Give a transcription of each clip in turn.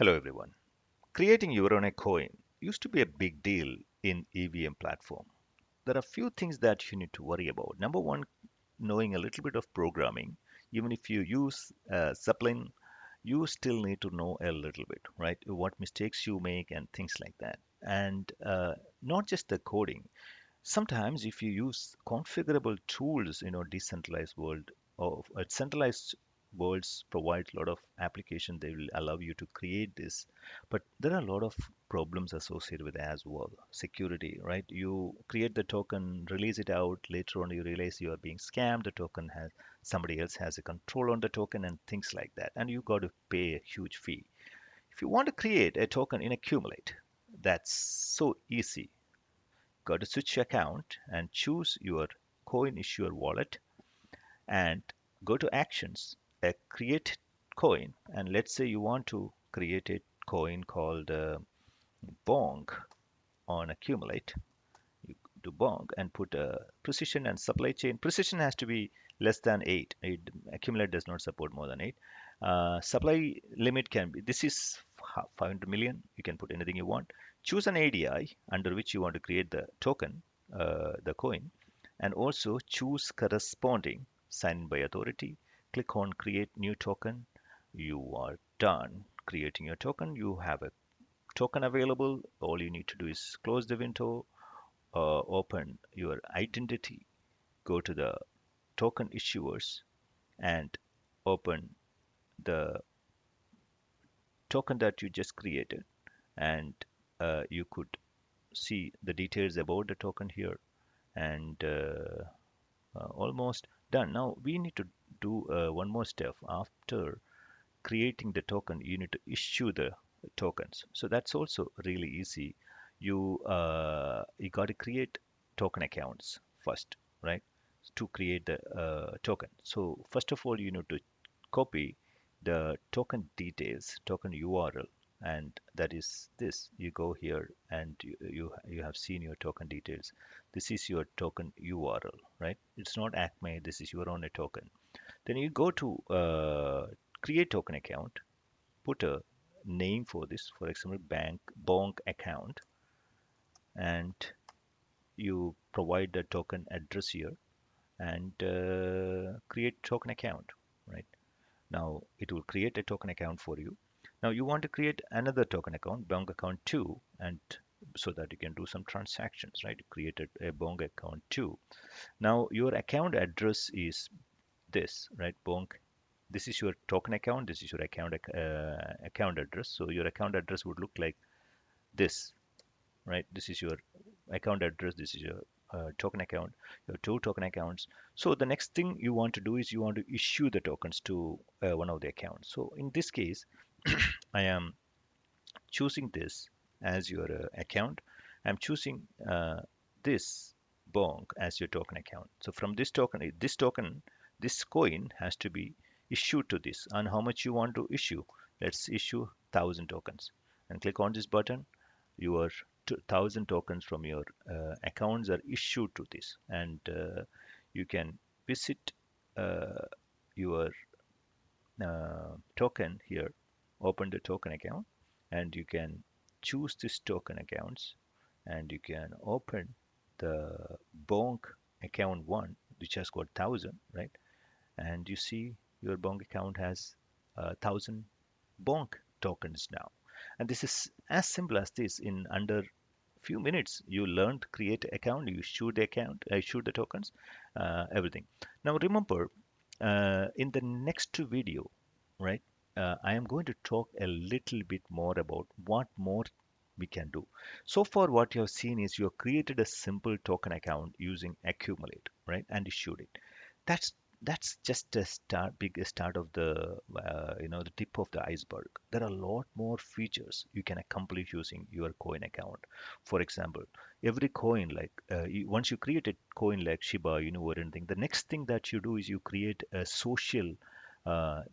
Hello everyone. Creating your own coin used to be a big deal in EVM platform. There are few things that you need to worry about. Number one, knowing a little bit of programming. Even if you use Zeppelin, you still need to know a little bit, right? What mistakes you make and things like that. And not just the coding. Sometimes if you use configurable tools in a decentralized world or a centralized worlds provide a lot of application, they will allow you to create this, but there are a lot of problems associated with it as well. Security, right? You create the token, release it out, later on you realize you are being scammed, the token has somebody else has a control on the token and things like that, and you got to pay a huge fee. If you want to create a token in Accumulate, that's so easy. Go to switch account and choose your coin issuer wallet and go to actions, create coin. And let's say you want to create a coin called Bong on Accumulate. You do Bong and put precision and supply chain. Precision has to be less than 8. Accumulate does not support more than 8. Supply limit can be, this is 500 million. You can put anything you want. Choose an ADI under which you want to create the token, the coin, and also choose corresponding signed by authority. Click on create new token. You are done creating your token. You have a token available. All you need to do is close the window, open your identity, go to the token issuers, and open the token that you just created. And you could see the details about the token here and almost done. Now we need to do one more step. After creating the token, you need to issue the tokens. So that's also really easy. You got to create token accounts first, right? To create the token. So first of all, you need to copy the token details, token URL, and that is this. You go here and you have seen your token details. This is your token URL, right? It's not Acme. This is your own token. Then you go to create token account, put a name for this, for example, bank bonk account, and you provide the token address here and create token account, right? Now it will create a token account for you. Now you want to create another token account, Bong account 2, and so that you can do some transactions, right? Created a Bong account 2. Now your account address is this, right? Bong. This is your token account. This is your account address. So your account address would look like this, right? This is your account address. This is your token account. You have two token accounts. So the next thing you want to do is you want to issue the tokens to one of the accounts. So in this case, I am choosing this as your account. I'm choosing this Bong as your token account. So from this token, this coin has to be issued to this. And how much you want to issue? Let's issue 1,000 tokens. And click on this button. Your 1,000 tokens from your accounts are issued to this. And you can visit your token here, open the token account, and you can choose this token accounts, and you can open the Bonk account one, which has got 1,000, right? And you see your Bonk account has 1,000 Bonk tokens now. And this is as simple as this. In under few minutes, you learn to create an account, you issue the account, issue the tokens, everything. Now remember, in the next video, right, I am going to talk a little bit more about what more we can do. So far, what you have seen is you have created a simple token account using Accumulate, right, and issued it. That's that's just a start, big start of the the tip of the iceberg. There are a lot more features you can accomplish using your coin account. For example, every coin, like once you create a coin like Shiba Inu or anything, the next thing that you do is you create a social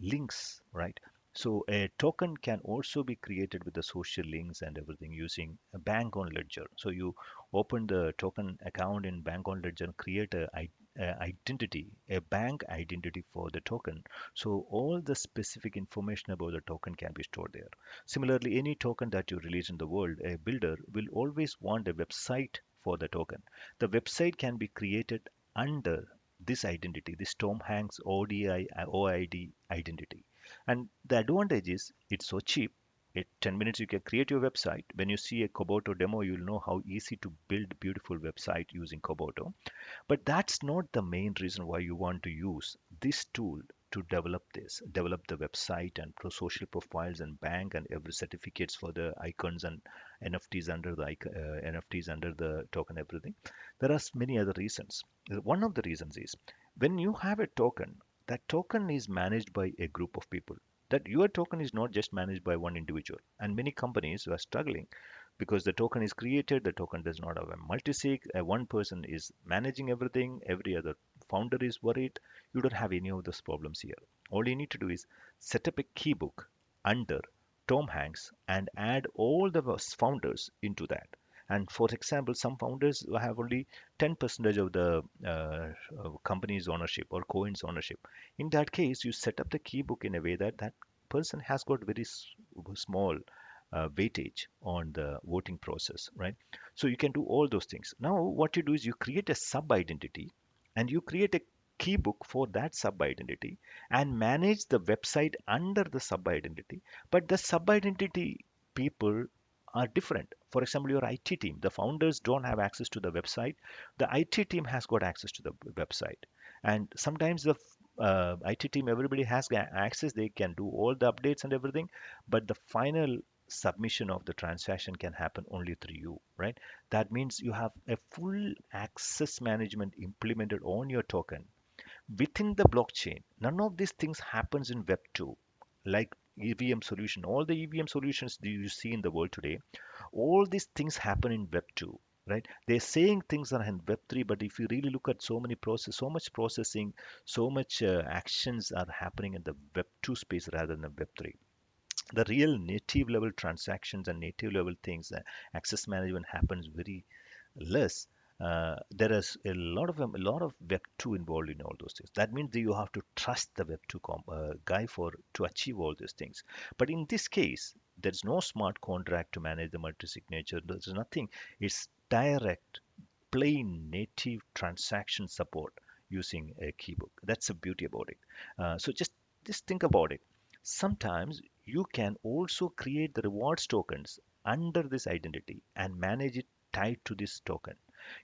links, right? So a token can also be created with the social links and everything using a bank on ledger. So you open the token account in bank on ledger, create a identity, a bank identity for the token. So all the specific information about the token can be stored there. Similarly, any token that you release in the world, a builder will always want a website for the token. The website can be created under this identity, this Tom Hanks ODI OID identity. And the advantage is it's so cheap. In 10 minutes you can create your website. When you see a Koboto demo, you'll know how easy to build beautiful website using Koboto. But that's not the main reason why you want to use this tool to develop the website and social profiles and bank and every certificates for the icons and NFTs under the NFTs under the token, everything. There are many other reasons. One of the reasons is when you have a token, that token is managed by a group of people. That your token is not just managed by one individual. And many companies are struggling because the token is created, the token does not have a multi-sig, one person is managing everything, every other founder is worried. You don't have any of those problems here. All you need to do is set up a keybook under Tom Hanks and add all the founders into that. And for example, some founders have only 10% of the company's ownership or coin's ownership. In that case, you set up the keybook in a way that that person has got very small weightage on the voting process, right? So you can do all those things. Now, what you do is you create a sub identity and you create a key book for that sub identity and manage the website under the sub identity. But the sub identity people are different. For example, your IT team, the founders don't have access to the website. The IT team has got access to the website. And sometimes the IT team, everybody has access, they can do all the updates and everything, but the final submission of the transaction can happen only through you, right? That means you have a full access management implemented on your token within the blockchain. None of these things happens in Web 2, like EVM solution. All the EVM solutions that you see in the world today, all these things happen in Web 2. Right? They're saying things are in Web 3, but if you really look at so many process, so much processing, so much actions are happening in the Web 2 space rather than Web 3. The real native level transactions and native level things, access management happens very less. There is a lot of Web 2 involved in all those things. That means that you have to trust the Web 2 guy for to achieve all these things. But in this case, there's no smart contract to manage the multi-signature. There's nothing. It's direct, plain native transaction support using a keybook. That's the beauty about it. So just think about it. Sometimes you can also create the rewards tokens under this identity and manage it tied to this token.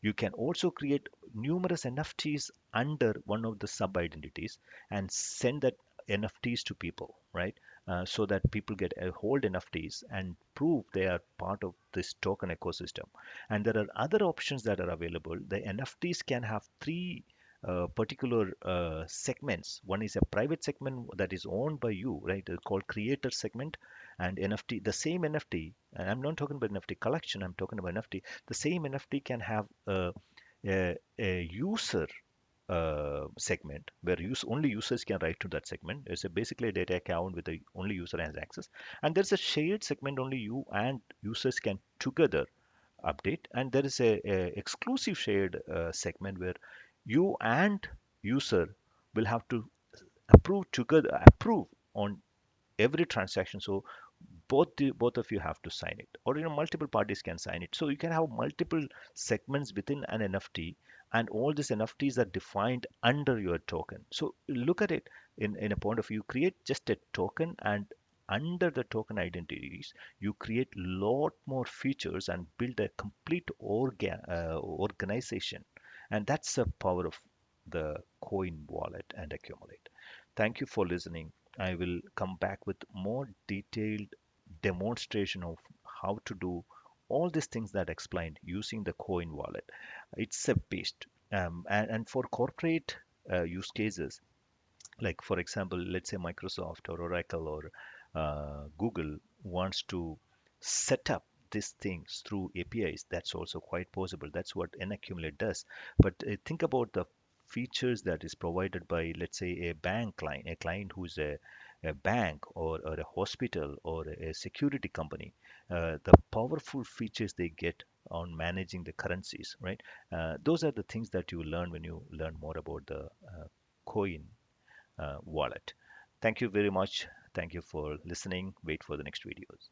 You can also create numerous NFTs under one of the sub identities and send that NFTs to people, right? So that people get a hold NFTs and prove they are part of this token ecosystem. And there are other options that are available. The NFTs can have three particular segments. One is a private segment that is owned by you, right? Called creator segment, and NFT. The same NFT, and I'm not talking about NFT collection. I'm talking about NFT. The same NFT can have a user segment where only users can write to that segment. It's basically a data account with the only user has access. And there's a shared segment only you and users can together update. And there is a exclusive shared segment where you and user will have to approve on every transaction. So both of you have to sign it, or multiple parties can sign it. So you can have multiple segments within an NFT, and all these NFTs are defined under your token. So look at it in a point of view, create just a token, and under the token identities you create lot more features and build a complete organization. And that's the power of the coin wallet and accumulate. Thank you for listening. I will come back with more detailed demonstration of how to do all these things that I explained using the coin wallet. It's a beast. And for corporate use cases, like for example, let's say Microsoft or Oracle or Google wants to set up these things through APIs, that's also quite possible. That's what NAccumulate does. But think about the features that is provided by, let's say, a bank client, a client who's a bank or a hospital or a security company. The powerful features they get on managing the currencies, right? Those are the things that you learn when you learn more about the coin wallet. Thank you very much. Thank you for listening. Wait for the next videos.